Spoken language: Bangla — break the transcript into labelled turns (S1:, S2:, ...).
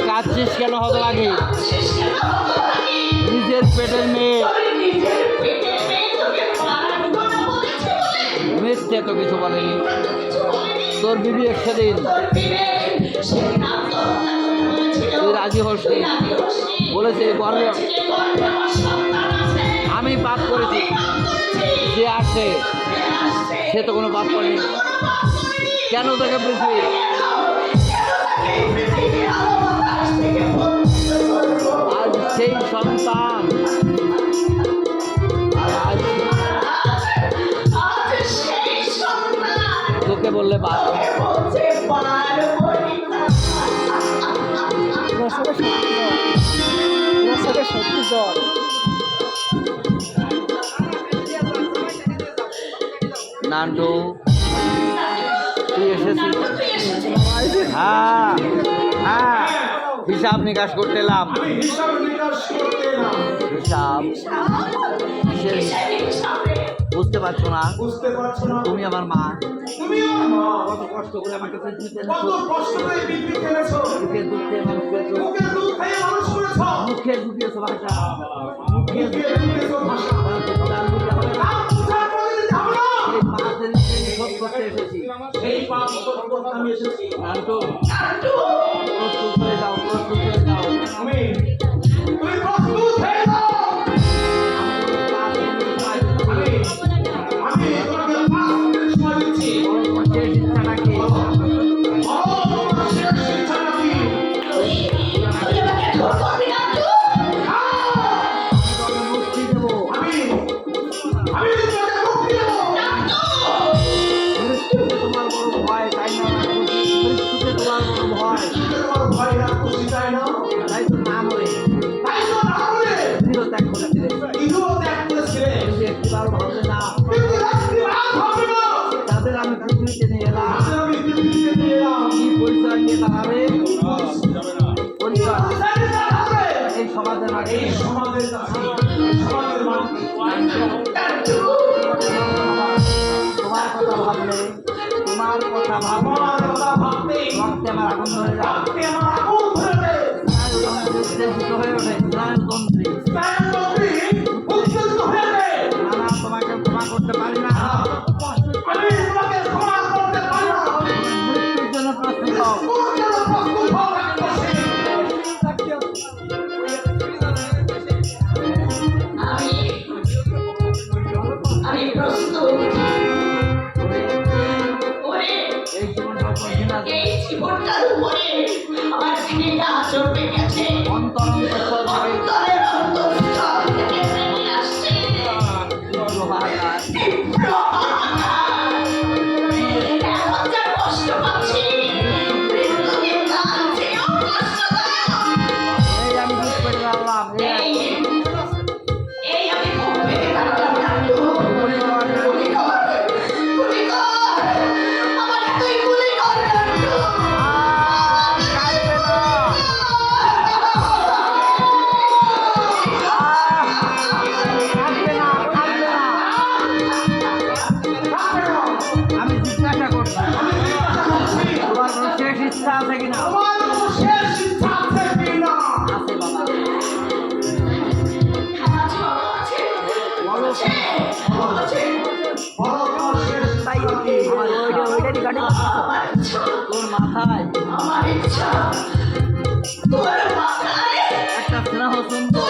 S1: কাঁদছিস কেন হতভাগী? নিজের পেটের মেয়ে মিথ্যে তো কিছু বলেনি। তোর বিবি সেদিন তুই রাজি হসনি, বলেছে আমি পাপ করেছি, যে আসে সে তো কোনো পাপ করেনি, কেন তোকে পৃথিবী? আজ সেই সন্তান তোকে বললে নান্টু তুই এসেছিস? হ্যাঁ হ্যাঁ, হিসাব নিকাশ করতে এলাম। হিসাব বুঝতে পারছো না? তুমি আমার মা, কত কষ্ট করে আমাকে মুখে ঢুকিয়েছো ভাষা, মুখে এসেছি। প্রস্তুত হয়ে যাও, প্রস্তুত হয়ে যাও। তাদের আমি পৃথিবীতে নিয়ে এলাম, কি পরিচয় নিয়ে দাঁড়াবে? এই সমাজের মাঝে তোমার কথা ভাবলে রক্তে আমার আগুন ধরে যায়, হয়ে ওঠে স্নায়ুতন্ত্রী। তোমাকে ক্ষমা করতে পারি না, মৃত্যুর জন্য প্রস্তুত হও।
S2: এই জীবনটার উপরে আমার জীবনটা চলবে গেছে, অন্তরের অন্তঃস্থল থেকে বেরিয়ে আসছে এখন যা কষ্ট পাচ্ছি, মৃত্যুকে তার চেয়েও কষ্টদায়ক।
S1: আমি বুঝ করে দাঁড়ালাম,
S2: এই আমি মুখ পেতে দাঁড়ালাম নাটু।
S1: আমি জিজ্ঞাসা করছি তোমার কোনো শেষ ইচ্ছা আছে কিনা? আছে বাবা, তোর মাথায় একটা স্নেহ সুন্দর